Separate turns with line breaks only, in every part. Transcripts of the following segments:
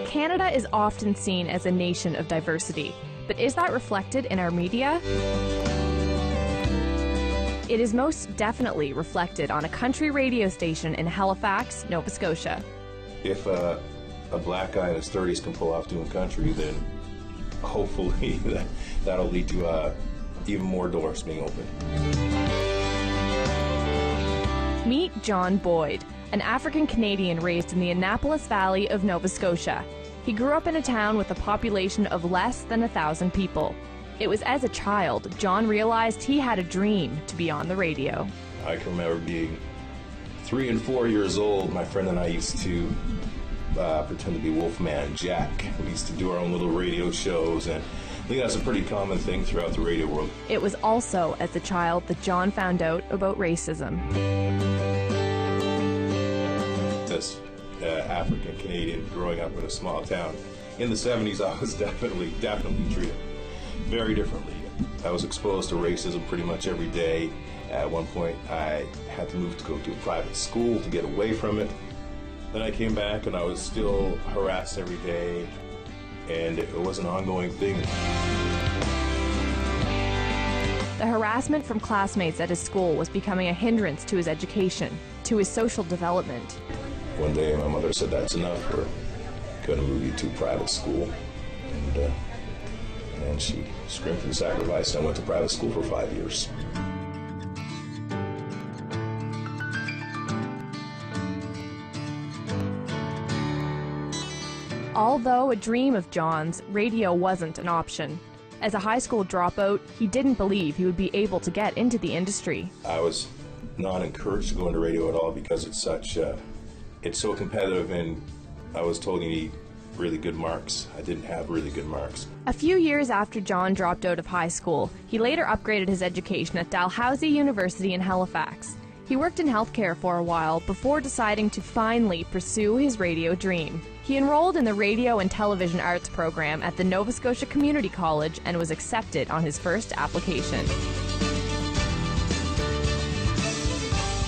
Canada is often seen as a nation of diversity, but is that reflected in our media? It is most definitely reflected on a country radio station in Halifax, Nova Scotia.
If a black guy in his 30s can pull off doing country, then hopefully that'll lead to even more doors being opened.
Meet John Boyd, an African Canadian raised in the Annapolis Valley of Nova Scotia. He grew up in a town with a population of less than 1,000 people. It was as a child John realized he had a dream to be on the radio.
I can remember being 3 and 4 years old. My friend and I used to pretend to be Wolfman Jack. We used to do our own little radio shows, and I think that's a pretty common thing throughout the radio world.
It was also as a child that John found out about racism.
As African Canadian growing up in a small town in the 70s, I was definitely treated very differently. I was exposed to racism pretty much every day. At one point, I had to move to go to a private school to get away from it. Then I came back and I was still harassed every day, and it was an ongoing thing.
The harassment from classmates at his school was becoming a hindrance to his education, to his social development.
One day my mother said, "That's enough, we're going to move you to private school." And she screamed and sacrificed, and I went to private school for 5 years.
Although a dream of John's, radio wasn't an option. As a high school dropout, he didn't believe he would be able to get into the industry.
I was not encouraged to go into radio at all because it's so competitive, and I was told you need really good marks. I didn't have really good marks.
A few years after John dropped out of high school, he later upgraded his education at Dalhousie University in Halifax. He worked in healthcare for a while before deciding to finally pursue his radio dream. He enrolled in the Radio and Television Arts program at the Nova Scotia Community College and was accepted on his first application.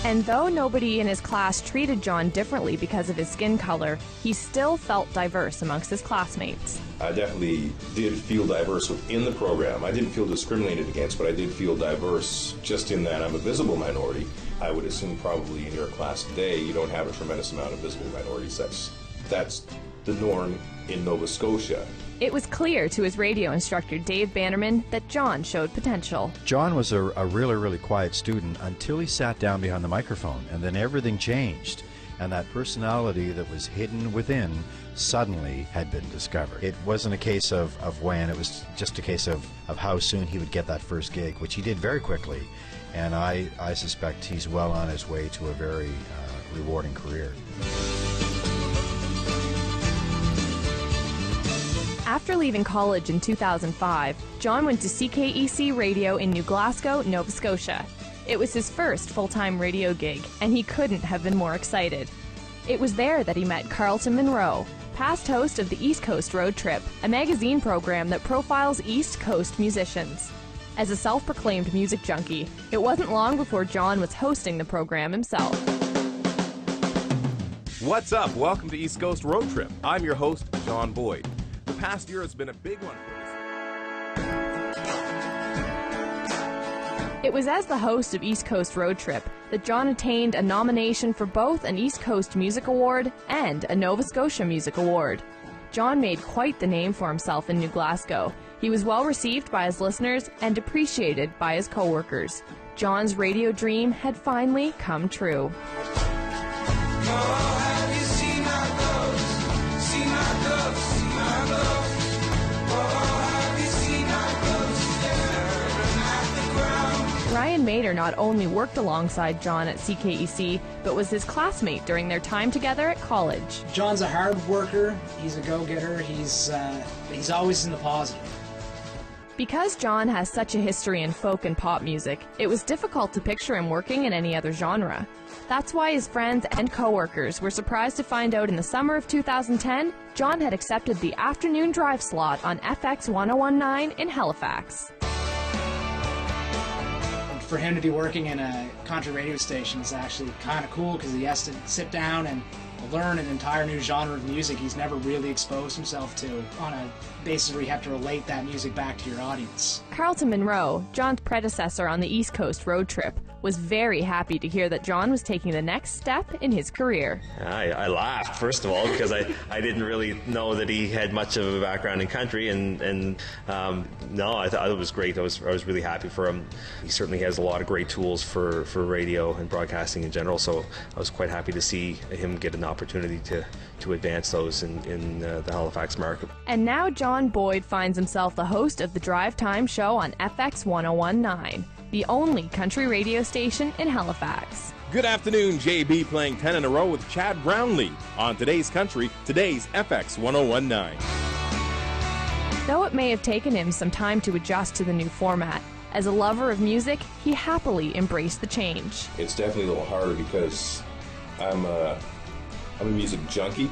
And though nobody in his class treated John differently because of his skin color, he still felt diverse amongst his classmates.
I definitely did feel diverse within the program. I didn't feel discriminated against, but I did feel diverse just in that I'm a visible minority. I would assume probably in your class today you don't have a tremendous amount of visible minorities. That's the norm in Nova Scotia.
It was clear to his radio instructor, Dave Bannerman, that John showed potential.
John was a really quiet student until he sat down behind the microphone, and then everything changed. And that personality that was hidden within suddenly had been discovered. It wasn't a case of when, it was just a case of how soon he would get that first gig, which he did very quickly. And I suspect he's well on his way to a very rewarding career.
After leaving college in 2005, John went to CKEC Radio in New Glasgow, Nova Scotia. It was his first full-time radio gig, and he couldn't have been more excited. It was there that he met Carlton Monroe, past host of the East Coast Road Trip, a magazine program that profiles East Coast musicians. As a self-proclaimed music junkie, it wasn't long before John was hosting the program himself.
What's up? Welcome to East Coast Road Trip. I'm your host, John Boyd. The past year has been a big one for us.
It was as the host of East Coast Road Trip that John attained a nomination for both an East Coast Music Award and a Nova Scotia Music Award. John made quite the name for himself in New Glasgow. He was well received by his listeners and appreciated by his co-workers. John's radio dream had finally come true. Ryan Mader not only worked alongside John at CKEC, but was his classmate during their time together at college.
John's a hard worker, he's a go-getter, he's always in the positive.
Because John has such a history in folk and pop music, it was difficult to picture him working in any other genre. That's why his friends and co-workers were surprised to find out in the summer of 2010, John had accepted the afternoon drive slot on FX 1019 in Halifax.
for him to be working in a country radio station is actually kind of cool because he has to sit down and learn an entire new genre of music he's never really exposed himself to on a basis where you have to relate that music back to your audience.
Carlton Monroe, John's predecessor on the East Coast road trip, was very happy to hear that John was taking the next step in his career.
I laughed, first of all, because I didn't really know that he had much of a background in country, and no, I thought it was great. I was really happy for him. He certainly has a lot of great tools for radio and broadcasting in general, so I was quite happy to see him get an opportunity to advance those in the Halifax market.
And now John Boyd finds himself the host of the Drive Time Show on FX 1019. The only country radio station in Halifax.
Good afternoon, JB playing 10 in a row with Chad Brownlee on Today's Country, today's FX 1019.
Though it may have taken him some time to adjust to the new format, as a lover of music, he happily embraced the change.
It's definitely a little harder because I'm a music junkie,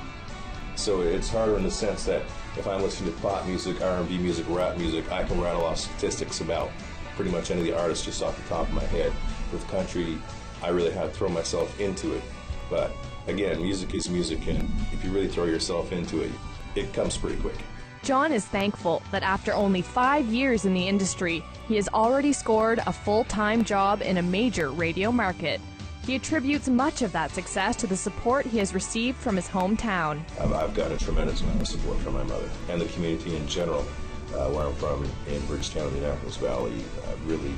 so it's harder in the sense that if I'm listening to pop music, R&B music, rap music, I can rattle off statistics about pretty much any of the artists just off the top of my head. With country, I really had to throw myself into it. But again, music is music, and if you really throw yourself into it, it comes pretty quick.
John is thankful that after only 5 years in the industry, he has already scored a full-time job in a major radio market. He attributes much of that success to the support he has received from his hometown.
I've gotten a tremendous amount of support from my mother and the community in general. Where I'm from, in Bridgetown, the Annapolis Valley, I really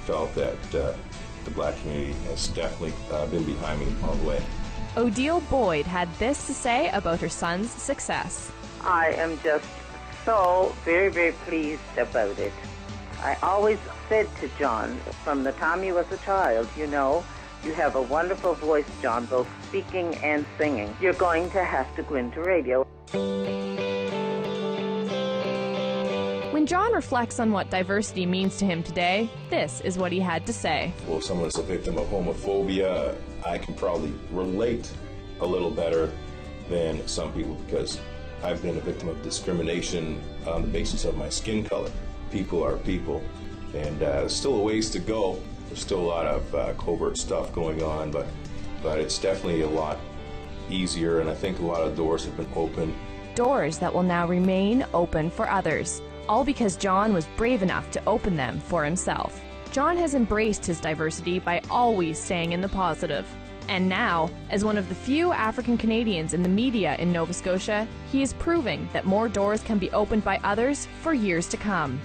felt that the black community has definitely been behind me all the way.
Odile Boyd had this to say about her son's success.
I am just so very, very pleased about it. I always said to John, from the time he was a child, you know, you have a wonderful voice, John, both speaking and singing. You're going to have to go into radio.
When John reflects on what diversity means to him today, this is what he had to say.
Well, if someone is a victim of homophobia, I can probably relate a little better than some people because I've been a victim of discrimination on the basis of my skin color. People are people, and still a ways to go. There's still a lot of covert stuff going on, but it's definitely a lot easier, and I think a lot of doors have been opened.
Doors that will now remain open for others. All because John was brave enough to open them for himself. John has embraced his diversity by always staying in the positive. And now, as one of the few African Canadians in the media in Nova Scotia, he is proving that more doors can be opened by others for years to come.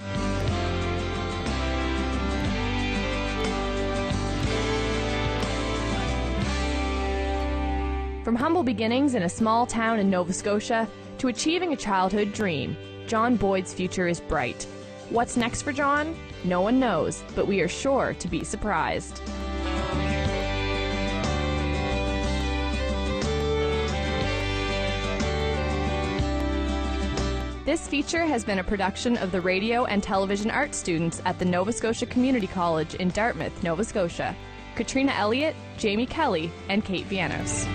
From humble beginnings in a small town in Nova Scotia to achieving a childhood dream, John Boyd's future is bright. What's next for John? No one knows, but we are sure to be surprised. This feature has been a production of the Radio and Television Arts students at the Nova Scotia Community College in Dartmouth, Nova Scotia. Katrina Elliott, Jamie Kelly, and Kate Vianos.